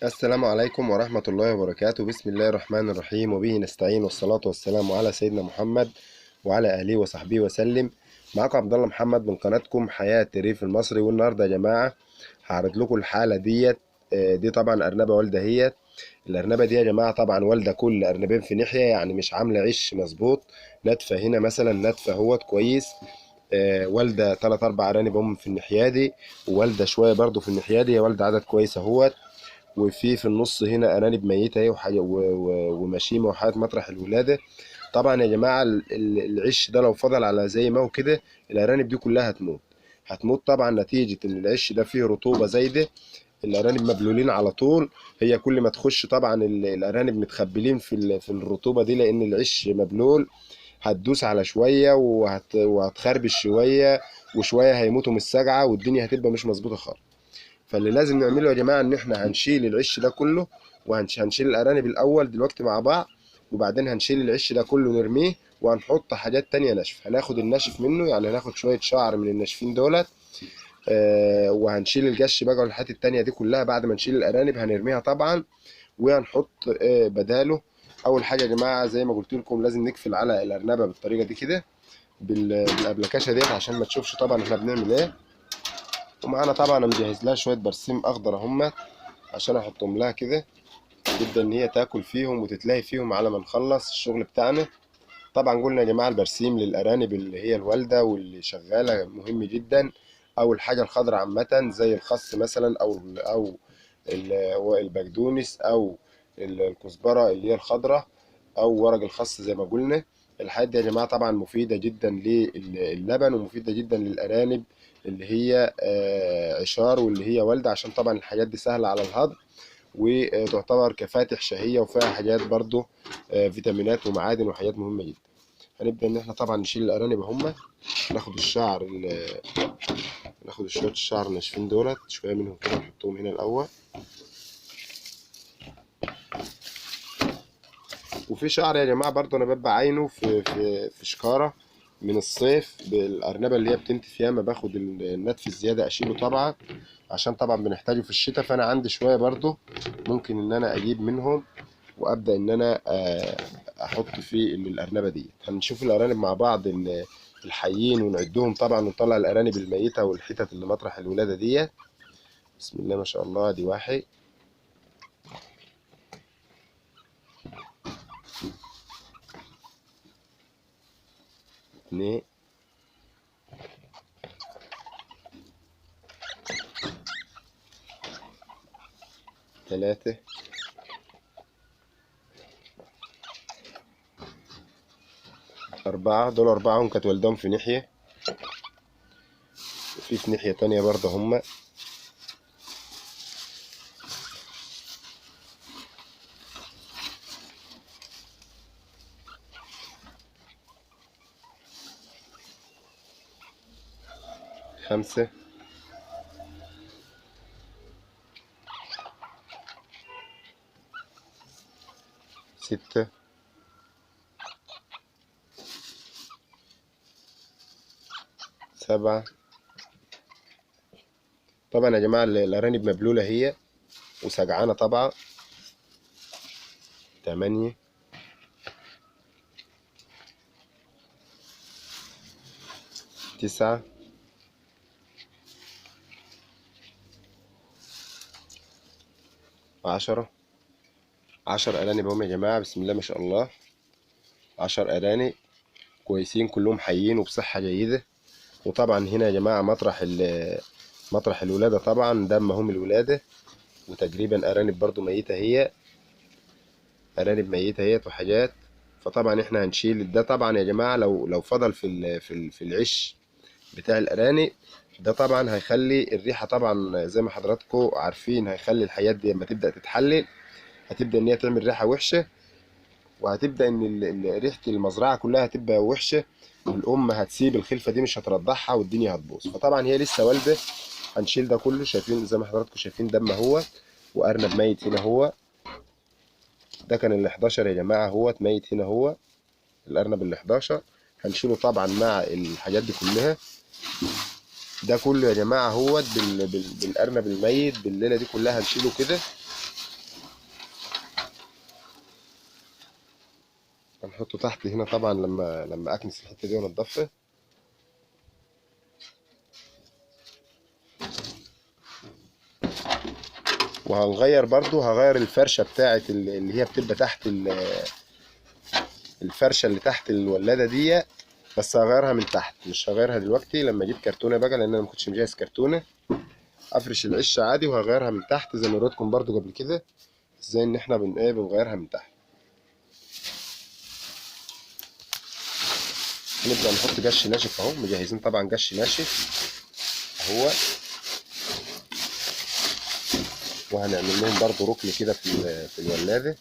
السلام عليكم ورحمة الله وبركاته. بسم الله الرحمن الرحيم، وبه نستعين، والصلاة والسلام على سيدنا محمد وعلى أهله وصحبه وسلم. معكم عبد الله محمد من قناتكم حياة الريف المصري. والنهاردة يا جماعة هعرض لكم الحالة ديت. دي طبعا أرنبة والدة هي. الأرنبة دي يا جماعة طبعا والدة كل أرنبين في ناحية، يعني مش عاملة عش مظبوط. نتفة هنا مثلا، نتفة اهوت كويس. والدة 3 4 أرانب هم في الناحية دي، ووالدة شوية برضو في الناحية دي. والدة عدد كويس اهوت. وفي النص هنا ارانب ميته اهي، وحاجه ومشيمه وحاجات مطرح الولاده. طبعا يا جماعه العش ده لو فضل على زي ما هو كده، الارانب دي كلها هتموت طبعا، نتيجه ان العش ده فيه رطوبه زايده. الارانب مبلولين على طول. هي كل ما تخش طبعا الارانب متخبلين في الرطوبه دي، لان العش مبلول. هتدوس على شويه وهتخربش شويه، وشويه هيموتوا من السجعه، والدنيا هتبقى مش مظبوطه خالص. فاللي لازم نعمله يا جماعه ان احنا هنشيل العش ده كله، وهنشيل الارانب الاول دلوقتي مع بعض، وبعدين هنشيل العش ده كله نرميه، وهنحط حاجات تانية ناشفه. هناخد الناشف منه، يعني هناخد شويه شعر من الناشفين دولت. وهنشيل الجش بقى والحاجات التانية دي كلها. بعد ما نشيل الارانب هنرميها طبعا، وهنحط بداله. اول حاجه يا جماعه زي ما قلت لكم، لازم نقفل على الارنبه بالطريقه دي كده، بالابلكاشه ديت، عشان ما تشوفش طبعا احنا بنعمل ايه. ومعانا طبعا انا مجهز لها شويه برسيم اخضر اهم، عشان احطهم لها كده، تبدا ان هي تاكل فيهم وتتلاهي فيهم على ما نخلص الشغل بتاعنا. طبعا قلنا يا جماعه البرسيم للارانب اللي هي الوالده واللي شغاله مهم جدا. او الحاجه الخضراء عامه زي الخس مثلا، البقدونس، او الكزبره اللي هي الخضراء، او ورق الخس زي ما قلنا. الحاجات دي يا جماعه طبعا مفيده جدا للبن، ومفيده جدا للارانب اللي هي عشار واللي هي والده، عشان طبعا الحاجات دي سهله على الهضم، وتعتبر كفاتح شهية، وفيها حاجات برضو فيتامينات ومعادن وحاجات مهمة جدا. هنبدأ إن احنا طبعا نشيل الأرانب هما. ناخد الشعر ناخد شوية الشعر الناشفين دولت، شوية منهم كده نحطهم هنا الأول. وفي شعر يا جماعة برضو أنا ببقى عينه في شكارة من الصيف بالأرنبة اللي هي بتنتف ياما، باخد النتف الزيادة أشيله طبعا، عشان طبعا بنحتاجه في الشتاء. فأنا عندي شوية برضو ممكن إن أنا أجيب منهم، وابدا ان انا احط في الارنبه دي. هنشوف الارانب مع بعض الحيين ونعدهم طبعا، ونطلع الارانب الميته والحتت اللي مطرح الولاده دي. بسم الله ما شاء الله. دي واحد، اتنين، تلاتة، أربعة. دول أربعة هم كانت والدهم في ناحية، وفي ناحية تانية برضه هما. خمسة، ستة، سبعة. طبعا يا جماعة الأرانب مبلولة هي وسجعانة طبعا. تمانية، 9، 10. 10 أرانب هم يا جماعة، بسم الله ما شاء الله. 10 أرانب كويسين كلهم، حيين وبصحة جيدة. وطبعا هنا يا جماعة مطرح الولادة طبعا، ده هم الولادة. وتقريبا أرانب برضو ميتة هي، أرانب ميتة هي وحاجات. فطبعا احنا هنشيل ده طبعا يا جماعة. لو فضل في العش بتاع الأرانب ده، طبعا هيخلي الريحة طبعا زي ما حضراتكم عارفين، هيخلي الحاجات دي لما تبدأ تتحلل هتبدأ إن هي تعمل ريحة وحشة، وهتبدأ إن ريحة المزرعة كلها هتبقى وحشة، والأم هتسيب الخلفة دي مش هترضعها، والدنيا هتبوظ. فطبعا هي لسه والدة. هنشيل ده كله، شايفين زي ما حضراتكم شايفين دم اهو، وارنب ميت هنا هو. ده كان ال 11 يا جماعه، هو ميت هنا هو الارنب ال 11. هنشيله طبعا مع الحاجات دي كلها. ده كله يا جماعه هو بالارنب الميت بالليله دي كلها هنشيله كده. هنحطه تحت هنا طبعا لما اكنس الحته دي وانضفها. وهنغير برضو، هغير الفرشه بتاعه اللي هي بتبقى تحت الفرشه اللي تحت الولاده دي، بس هغيرها من تحت، مش هغيرها دلوقتي، لما اجيب كرتونه بقى، لان انا ما كنتش مجهز كرتونه. افرش العشه عادي وهغيرها من تحت زي ما وريتكم برضو قبل كده، ازاي ان احنا بنغيرها من تحت. نبدأ نحط جش ناشف اهو، مجهزين طبعا جش ناشف اهو، وهنعمل لهم برضو ركن كده في الولاده.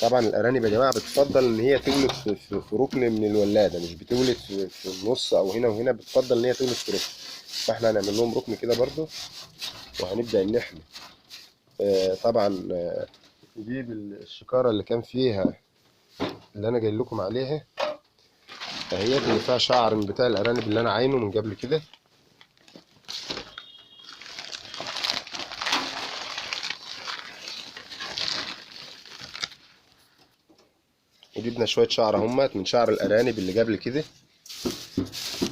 طبعا الارانب يا جماعه بتفضل ان هي تولد في ركن من الولاده، مش بتولد في النص او هنا وهنا، بتفضل ان هي تولد في ركن. فاحنا هنعمل لهم ركن كده برضو، وهنبدأ ان احنا طبعا نجيب الشكاره اللي كان فيها، اللي انا جاي لكم عليها اهي، اللي فيها شعر من بتاع الارانب اللي انا عاينه من قبل كده. وجبنا شويه شعر اهمت من شعر الارانب اللي قبل كده،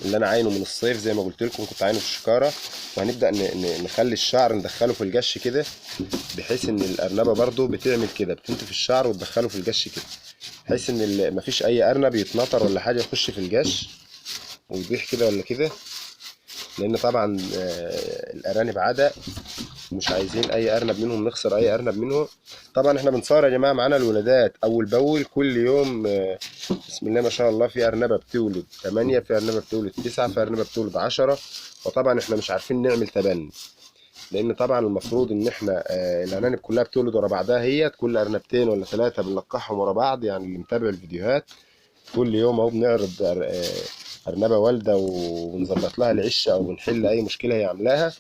اللي انا عاينه من الصيف زي ما قلت لكم، كنت عاينه في الشكاره. وهنبدا نخلي الشعر ندخله في الجش كده، بحيث ان الارنبه برضو بتعمل كده، بتنتف الشعر وتدخله في الجش كده، بحيث ان مفيش اي ارنب يتنطر ولا حاجه يخش في الجش ويضيح كده ولا كده. لان طبعا الارانب عاده، مش عايزين اي ارنب منهم نخسر اي ارنب منهم. طبعا احنا بنصور يا جماعه معانا الولادات اول باول كل يوم، بسم الله ما شاء الله، في ارنبه بتولد 8، في ارنبه بتولد 9، في ارنبه بتولد 10. وطبعا احنا مش عارفين نعمل تبني، لان طبعا المفروض ان احنا الارانب كلها بتولد ورا بعضها، هي كل ارنبتين ولا 3 بنلقحهم ورا بعض. يعني اللي متابع الفيديوهات كل يوم اهو بنعرض ارنبه والده، ونظبط لها العشه او بنحل اي مشكله هي عاملاها.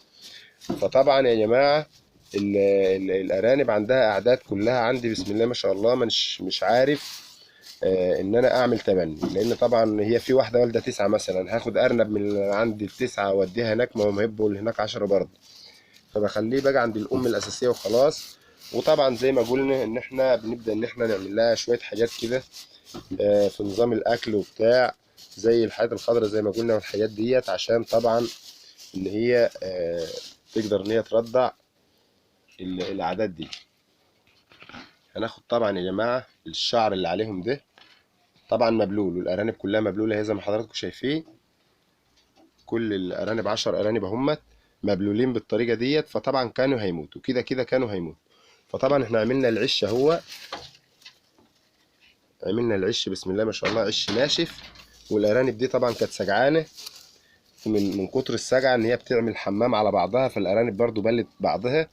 فطبعا يا جماعه الارانب عندها اعداد كلها عندي بسم الله ما شاء الله، مش عارف ان انا اعمل تبني، لان طبعا هي في واحده والده 9 مثلا، هاخد ارنب من عند ال9 واوديها هناك، ما هم هيبقوا اللي هناك 10 برضه، فبخليه بقى عند الام الاساسيه وخلاص. وطبعا زي ما قلنا ان احنا بنبدا ان احنا نعمل لها شويه حاجات كده في نظام الاكل وبتاع، زي الحاجات الخضراء زي ما قلنا والحاجات ديت، عشان طبعا ان هي تقدر ان هي ترضع الاعداد دي. هناخد طبعا يا جماعه الشعر اللي عليهم ده طبعا مبلول، والارانب كلها مبلوله اهي زي ما حضراتكم شايفين، كل الارانب 10 ارانب همت مبلولين بالطريقه ديت. فطبعا كانوا هيموتوا كده كده، كانوا هيموتوا. فطبعا احنا عملنا العش اهو، عملنا العش بسم الله ما شاء الله، عش ناشف. والارانب دي طبعا كانت سجعانه من كتر السجعه، ان هي بتعمل حمام على بعضها، فالارانب برضو بلت بعضها.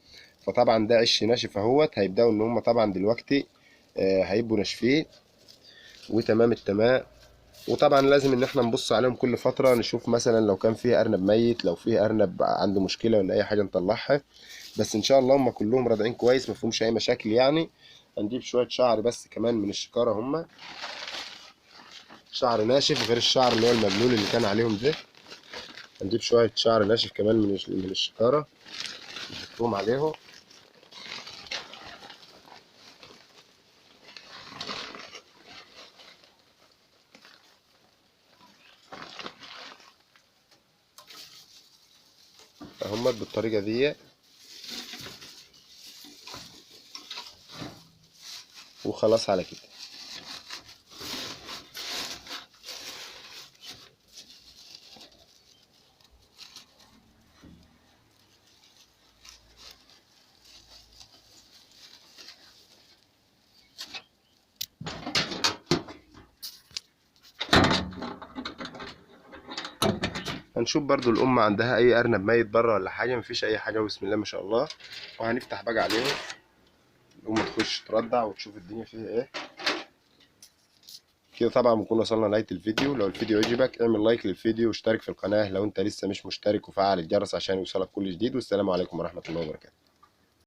فطبعا ده عش ناشف اهوت، هيبداوا ان هم طبعا دلوقتي هيبقوا ناشفين وتمام التمام. وطبعا لازم ان احنا نبص عليهم كل فتره، نشوف مثلا لو كان فيه ارنب ميت، لو فيه ارنب عنده مشكله ولا اي حاجه نطلعها. بس ان شاء الله هم كلهم راضعين كويس، ما فيهمش اي مشاكل يعني. هنجيب شويه شعر بس كمان من الشكاره، هم شعر ناشف غير الشعر اللي هو المبلول اللي كان عليهم ده. هنجيب شويه شعر ناشف كمان من الشكاره نحطهم عليهم. هم بالطريقه دي، وخلاص على كده. هنشوف برضو الام عندها اي ارنب ميت بره ولا حاجه، مفيش اي حاجه بسم الله ما شاء الله. وهنفتح بقى عليهم، الام تخش ترضع وتشوف الدنيا فيها ايه. كده طبعا بنكون وصلنا لنهايه الفيديو. لو الفيديو عجبك اعمل لايك للفيديو واشترك في القناه لو انت لسه مش مشترك، وفعل الجرس عشان يوصلك كل جديد. والسلام عليكم ورحمه الله وبركاته.